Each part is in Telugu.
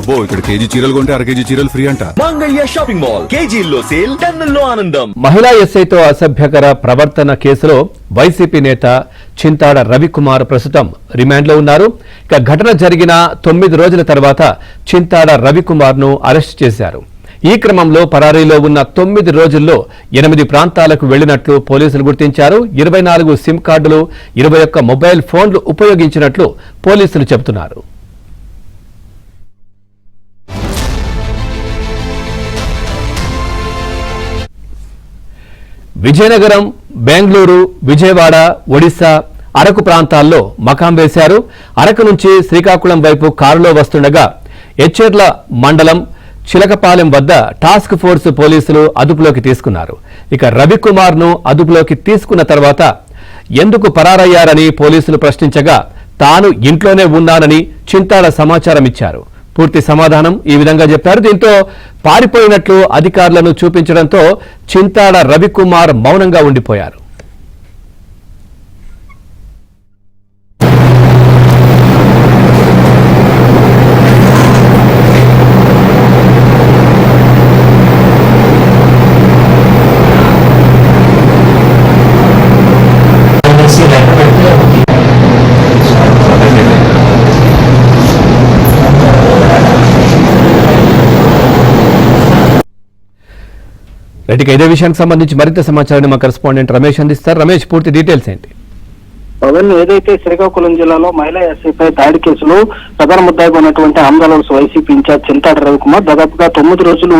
అబ్బో ఇక్కడ కేజీ చీరలు కొంటే అర కేజీ చీరలు ఫ్రీ అంట. మంగళ్య షాపింగ్ మాల్ కేజీల్లో సేల్, టన్నుల్లో ఆనందం. మహిళా ఎస్ఐతో అసభ్యకర ప్రవర్తన కేసులో వైసీపీ నేత చింతాడ రవికుమార్ ప్రస్తుతం రిమాండ్లో ఉన్నారు. ఇక ఘటన జరిగిన 9 రోజుల తర్వాత చింతాడ రవికుమార్ ను అరెస్ట్ చేశారు. ఈ క్రమంలో పరారీలో ఉన్న 9 రోజుల్లో 8 ప్రాంతాలకు వెళ్లినట్లు పోలీసులు గుర్తించారు. 24 సిమ్ కార్డులు, 21 మొబైల్ ఫోన్లు ఉపయోగించినట్లు పోలీసులు చెబుతున్నారు. విజయనగరం, బెంగళూరు, విజయవాడ, ఒడిశా, అరకు ప్రాంతాల్లో మకాం వేశారు. అరకు నుంచి శ్రీకాకుళం వైపు కారులో వస్తుండగా ఎచ్చెర్ల మండలం చిలకపాలెం వద్ద టాస్క్ ఫోర్స్ పోలీసులు అదుపులోకి తీసుకున్నారు. ఇక రవికుమార్ ను అదుపులోకి తీసుకున్న తర్వాత ఎందుకు పరారయ్యారని పోలీసులు ప్రశ్నించగా తాను ఇంట్లోనే ఉన్నానని చింతాడ సమాచారం ఇచ్చారు. పూర్తి సమాధానం ఈ విధంగా చెప్పారు. దీంతో పారిపోయినట్లు అధికారులను చూపించడంతో చింతాడ రవికుమార్ మౌనంగా ఉండిపోయారు. రైట్గా ఇదే విషయానికి సంబంధించి మరింత సమాచారాన్ని మా కరెస్పాండెంట్ రమేష్ అందిస్తారు. రమేష్, పూర్తి డీటెయిల్స్ ఏంటి? పవన్, ఏదైతే శ్రీకాకుళం జిల్లాలో మహిళా ఎస్ఐపై దాడి కేసులో ప్రధాన ముద్దాయిగా ఉన్నటువంటి ఆంధ్రప్రదేశ్ వైసీపీ ఇన్ఛార్జ్ చింతాడ రవికుమార్ దాదాపుగా 9 రోజులు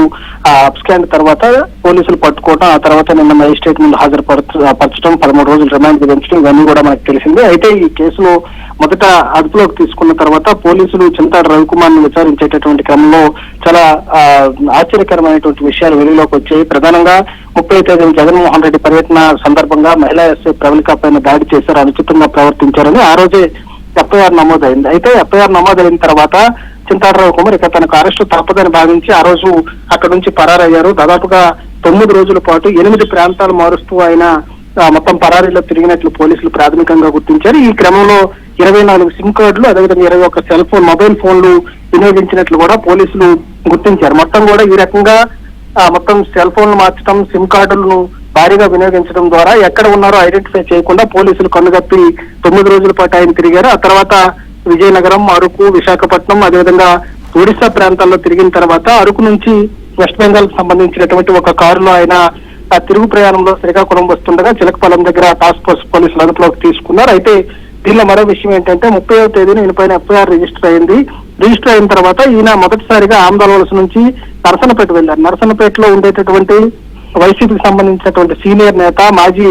అబ్స్కాండ్ తర్వాత పోలీసులు పట్టుకోవడం, ఆ తర్వాత నిన్న మేజిస్ట్రేట్ ముందు హాజరుపరచడం, 13 రోజులు రిమాండ్ విధించడం, ఇవన్నీ కూడా మనకు తెలిసిందే. అయితే ఈ కేసులో మొదట అదుపులోకి తీసుకున్న తర్వాత పోలీసులు చింతాడ రవికుమార్ ను విచారించేటటువంటి క్రమంలో చాలా ఆశ్చర్యకరమైనటువంటి విషయాలు వెలుగులోకి వచ్చాయి. ప్రధానంగా 30వ తేదీన జగన్మోహన్ రెడ్డి పర్యటన సందర్భంగా మహిళా ఎస్ఐ ప్రవళిక పైన దాడి చేశారు, అనుచితంగా ప్రవర్తించారని ఆ రోజే ఎఫ్ఐఆర్ నమోదైంది. అయితే ఎఫ్ఐఆర్ నమోదైన తర్వాత చింతాడ రవికుమార్ ఇక తనకు అరెస్టు తప్పదని భావించి ఆ రోజు అక్కడి నుంచి పరారయ్యారు. దాదాపుగా 9 రోజుల పాటు 8 ప్రాంతాలు మారుస్తూ ఆయన మొత్తం పరారీలో తిరిగినట్లు పోలీసులు ప్రాథమికంగా గుర్తించారు. ఈ క్రమంలో 24 సిమ్ కార్డులు, అదేవిధంగా 21 సెల్ ఫోన్, మొబైల్ ఫోన్లు వినియోగించినట్లు కూడా పోలీసులు గుర్తించారు. మొత్తం కూడా ఈ రకంగా మొత్తం సెల్ ఫోన్లు మార్చడం, సిమ్ కార్డులను భారీగా వినియోగించడం ద్వారా ఎక్కడ ఉన్నారో ఐడెంటిఫై చేయకుండా పోలీసులు కన్నుగప్పి 9 రోజుల పాటు ఆయన తిరిగారు. ఆ తర్వాత విజయనగరం, అరకు, విశాఖపట్నం, అదేవిధంగా ఒడిశా ప్రాంతాల్లో తిరిగిన తర్వాత అరకు నుంచి వెస్ట్ బెంగాల్ కు సంబంధించినటువంటి ఒక కారులో ఆయన తిరుగు ప్రయాణంలో శ్రీకాకుళం వస్తుండగా చిలకపాలెం దగ్గర టాస్క్ ఫోర్స్ పోలీసులు అదుపులోకి తీసుకున్నారు. అయితే దీనిలో మరో విషయం ఏంటంటే 30వ తేదీన ఈయన పైన ఎఫ్ఐఆర్ రిజిస్టర్ అయింది. రిజిస్టర్ అయిన తర్వాత ఈయన మొదటిసారిగా ఆంధ్రవలస నుంచి నరసన్నపేట వెళ్లారు. నరసన్నపేటలో ఉండేటటువంటి వైసీపీకి సంబంధించినటువంటి సీనియర్ నేత, మాజీ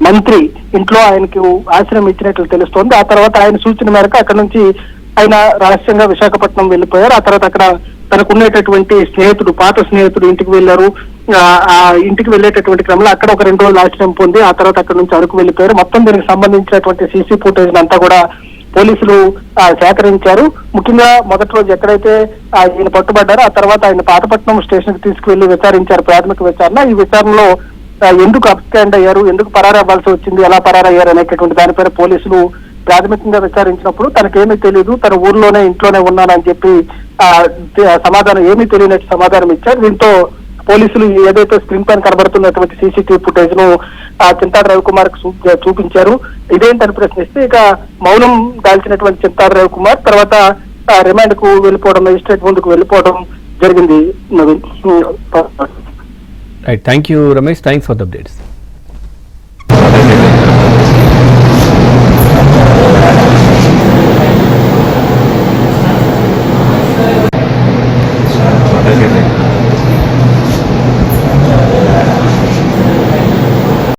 మంత్రి ఇంట్లో ఆయనకు ఆశ్రయం ఇచ్చినట్లు తెలుస్తోంది. ఆ తర్వాత ఆయన సూచన మేరకు అక్కడ నుంచి ఆయన రహస్యంగా విశాఖపట్నం వెళ్లిపోయారు. ఆ తర్వాత అక్కడ తనకు ఉండేటటువంటి స్నేహితుడు, పాత స్నేహితుడు ఇంటికి వెళ్లారు. ఆ ఇంటికి వెళ్లేటటువంటి క్రమంలో అక్కడ ఒక 2 రోజులు ఆశ్రయం పొంది ఆ తర్వాత అక్కడ నుంచి అరకు వెళ్లిపోయారు. మొత్తం దీనికి సంబంధించినటువంటి సీసీ ఫుటేజ్ అంతా కూడా పోలీసులు సేకరించారు. ముఖ్యంగా మొదటి రోజు ఎక్కడైతే ఈయన పట్టుబడ్డారో ఆ తర్వాత ఆయన పాతపట్నం స్టేషన్ కి తీసుకువెళ్లి విచారించారు, ప్రాథమిక విచారణ. ఈ విచారణలో ఎందుకు అబ్స్టాండ్ అయ్యారు, ఎందుకు పరారవ్వాల్సి వచ్చింది, ఎలా పరారయ్యారు అనేటటువంటి దానిపైన పోలీసులు ప్రాథమికంగా విచారించినప్పుడు తనకేమీ తెలియదు, తన ఊర్లోనే ఇంట్లోనే ఉన్నానని చెప్పి సమాధానం, ఏమీ తెలియనట్టు సమాధానం ఇచ్చారు. దీంతో పోలీసులు ఏదైతే స్క్రీన్ పైన కనబడుతున్నటువంటి సీసీటీవీ ఫుటేజ్ ను చింతాడ రవికుమార్ కు చూపించారు. ఇదేంటని ప్రశ్నిస్తే ఇక మౌనం దాల్చినటువంటి చింతాడ రవికుమార్ తర్వాత రిమాండ్ కు వెళ్ళిపోవడం, మేజిస్ట్రేట్ ముందుకు వెళ్ళిపోవడం జరిగింది. Right, thank you Ramesh, thanks for the updates. Okay.